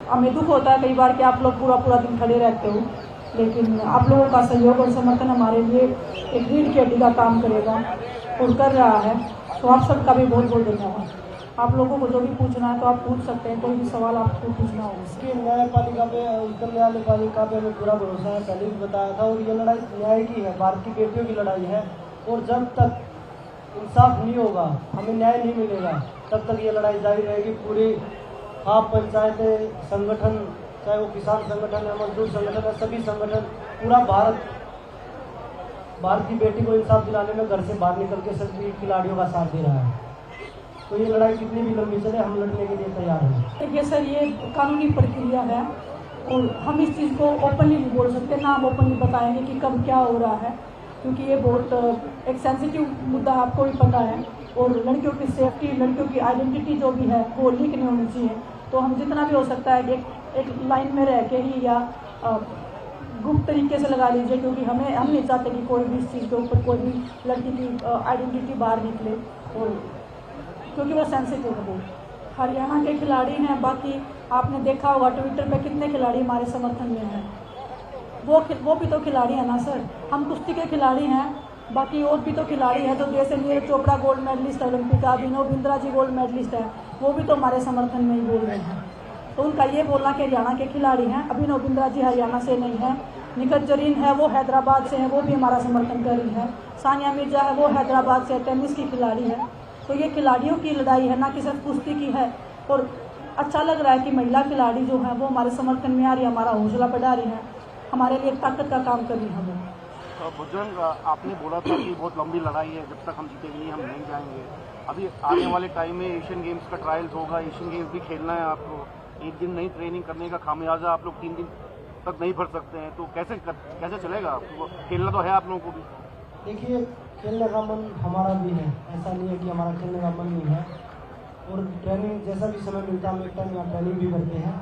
हमें दुख होता है कई बार कि आप लोग पूरा पूरा दिन खड़े रहते हो, लेकिन आप लोगों का सहयोग और समर्थन हमारे लिए एक रीढ़ की हड्डी का काम करेगा और कर रहा है। तो आप सबका भी बहुत बहुत धन्यवाद। आप लोगों को जो भी पूछना है तो आप पूछ सकते हैं, कोई भी सवाल आपको पूछना हो। इसकी न्यायपालिका पे, उत्तर न्यायपालिका पे हमें पूरा भरोसा है, पहले भी बताया था। और ये लड़ाई न्याय की है, भारत की बेटियों की लड़ाई है। और जब तक इंसाफ नहीं होगा, हमें न्याय नहीं मिलेगा, तब तक ये लड़ाई जारी रहेगी। पूरी आप पंचायतें, संगठन, चाहे वो किसान संगठन है, मजदूर संगठन है, सभी संगठन, पूरा भारत की बेटी को इंसाफ दिलाने में घर से बाहर निकल के सभी खिलाड़ियों का साथ दे रहा है। तो ये लड़ाई कितनी भी लंबी चले, हम लड़ने के लिए तैयार हैं। देखिए सर, ये कानूनी प्रक्रिया है और हम इस चीज़ को ओपनली नहीं बोल सकते, ना हम ओपनली बताएंगे कि कब क्या हो रहा है, क्योंकि ये बहुत एक सेंसिटिव मुद्दा आपको भी पता है। और लड़कियों की सेफ्टी, लड़कियों की आइडेंटिटी जो भी है वो लीक नहीं होनी चाहिए। तो हम जितना भी हो सकता है एक लाइन में रह के ही या गुप्त तरीके से लगा लीजिए, क्योंकि हम नहीं चाहते कि कोई भी इस चीज़ के ऊपर कोई भी लड़की की आइडेंटिटी बाहर निकले, और क्योंकि वो सेंसिटिव है। वो हरियाणा के खिलाड़ी हैं, बाकी आपने देखा होगा ट्विटर पे कितने खिलाड़ी हमारे समर्थन में हैं। वो भी तो खिलाड़ी है ना सर, हम कुश्ती के खिलाड़ी हैं, बाकी और भी तो खिलाड़ी हैं। तो जैसे Neeraj Chopra gold medalist Olympic का, अभिनव बिंद्रा जी गोल्ड मेडलिस्ट है, वो भी तो हमारे समर्थन में ही बोल रहे हैं। तो उनका ये बोलना कि हरियाणा के खिलाड़ी हैं, अभिनव बिंद्रा जी हरियाणा से नहीं है, निखत जरीन है वो हैदराबाद से है, वो भी हमारा समर्थन कर रही है, सानिया मिर्जा है वो हैदराबाद से टेनिस की खिलाड़ी है। तो ये खिलाड़ियों की लड़ाई है, ना कि सिर्फ कुश्ती की है। और अच्छा लग रहा है कि महिला खिलाड़ी जो है वो हमारे समर्थन में आ रही है, हमारा हौसला बढ़ा रही है, हमारे लिए ताकत का काम कर रही है। हमें बुजुर्ग, आपने बोला था कि बहुत लंबी लड़ाई है, जब तक हम जीतेंगे नहीं हम नहीं जाएंगे। अभी आने वाले टाइम में एशियन गेम्स का ट्रायल्स होगा, एशियन गेम्स भी खेलना है आपको। एक दिन नहीं ट्रेनिंग करने का खामियाजा आप लोग 3 दिन तक नहीं भर सकते हैं, तो कैसे चलेगा? आपको खेलना तो है आप लोगों को भी। देखिए, खेलने का मन हमारा भी है, ऐसा नहीं है कि हमारा खेलने का मन नहीं है। और ट्रेनिंग जैसा भी समय मिलता है हम एक टाइम यहाँ ट्रेनिंग भी करते हैं।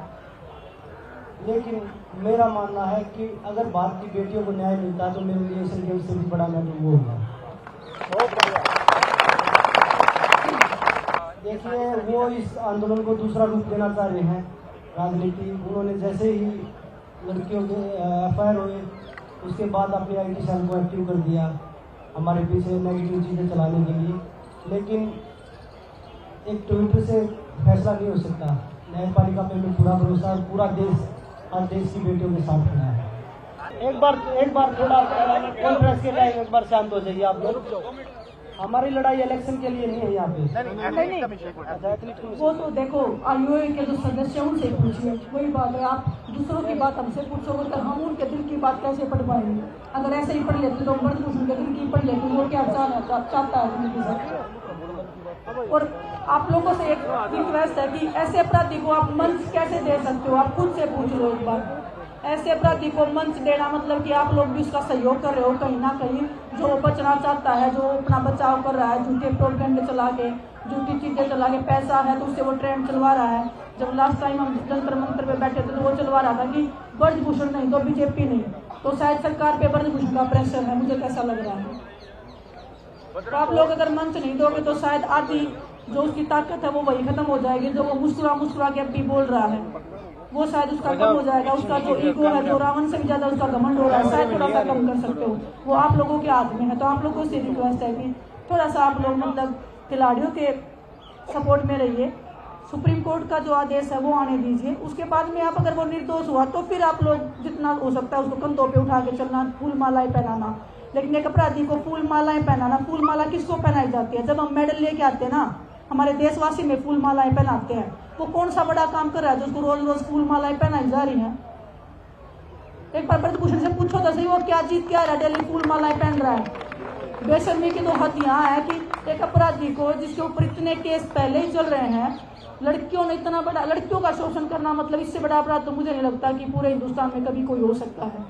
लेकिन मेरा मानना है कि अगर भारत की बेटियों को न्याय मिलता है तो मेरे लिए एशियन गेम्स से भी बड़ा महत्व वो होगा। देखिए, वो इस आंदोलन को दूसरा रूप देना चाह रहे हैं, राजनीति। उन्होंने जैसे ही लड़कियों के एफआईआर हुए उसके बाद अपने IT सेल को एक्टिव कर दिया हमारे पीछे नेगेटिव चीज़ें चलाने के लिए। लेकिन एक ट्विटर से फैसला नहीं हो सकता। न्यायपालिका पे हमें पूरा भरोसा है, पूरा देश और देश की बेटियों के साथ खड़ा है। एक बार थोड़ा कॉन्फ्रेंस के टाइम एक बार शांत हो जाइए आप लोग। हमारी लड़ाई इलेक्शन के लिए नहीं है यहाँ पे। वो तो देखो आईओए के जो सदस्य हैं उनसे पूछिए, वही बात है। आप दूसरों की बात हमसे पूछोगे तो हम उनके दिल की बात कैसे पढ़ पाएंगे? अगर ऐसे ही पढ़ लेते तो ब्रजभूषण के दिल की पढ़ लेते, वो क्या चाहता है उनकी साथ। और आप लोगों से एक रिक्वेस्ट है कि ऐसे अपराधी को आप मंच कैसे दे सकते हो? आप खुद से पूछ लो एक बार। ऐसे अपराधी को मंच देना मतलब कि आप लोग भी उसका सहयोग कर रहे हो कहीं ना कहीं। जो बचना चाहता है, जो अपना बचाव कर रहा है, झूठे प्रोपेगेंडे चला के, झूठी चीजें चला के, पैसा है तो उससे वो ट्रेंड चलवा रहा है। जब लास्ट टाइम हम जंतर मंत्र पे बैठे थे तो वो चलवा रहा था कि ब्रजभूषण नहीं तो बीजेपी नहीं। तो शायद सरकार पे ब्रजभूषण का प्रेशर है, मुझे कैसा लग रहा है। तो आप लोग अगर मंच नहीं दोगे तो शायद आधी जो उसकी ताकत है वो वही खत्म हो जाएगी। जो वो मुस्कुरा के अब भी बोल रहा है वो शायद उसका कम हो जाएगा। उसका जो ईगो है, जो रावण से भी ज्यादा उसका घमंड हो रहा है, शायद थोड़ा सा कम कर सकते हो। वो आप लोगों के हाथ में है। तो आप लोगों से रिक्वेस्ट है कि थोड़ा सा आप लोग मतलब खिलाड़ियों के सपोर्ट में रहिए। सुप्रीम कोर्ट का जो आदेश है वो आने दीजिए। उसके बाद में आप अगर वो निर्दोष हुआ तो फिर आप लोग जितना हो सकता है उसको कंधों पे उठा के चलना, फूल मालाएं पहनाना। लेकिन एक अपराधी को फूल मालाएं पहनाना, फूल माला किसको पहनाई जाती है? जब हम मेडल लेके आते हैं ना, हमारे देशवासी में फूल मालाएं पहनाते हैं। वो कौन सा बड़ा काम कर रहा है जो उसको रोज रोज फूल मालाएं पहनाई जा रही हैं? एक बार ब्रजभूषण से पूछो तो सही, वो क्या जीत क्या रहा है, डेली फूल मालाएं पहन रहा है। बेशर्मी की तो हद यहाँ है कि एक अपराधी को जिसके ऊपर इतने केस पहले ही चल रहे हैं, लड़कियों ने इतना बड़ा, लड़कियों का शोषण करना मतलब इससे बड़ा अपराध तो मुझे नहीं लगता कि पूरे हिंदुस्तान में कभी कोई हो सकता है।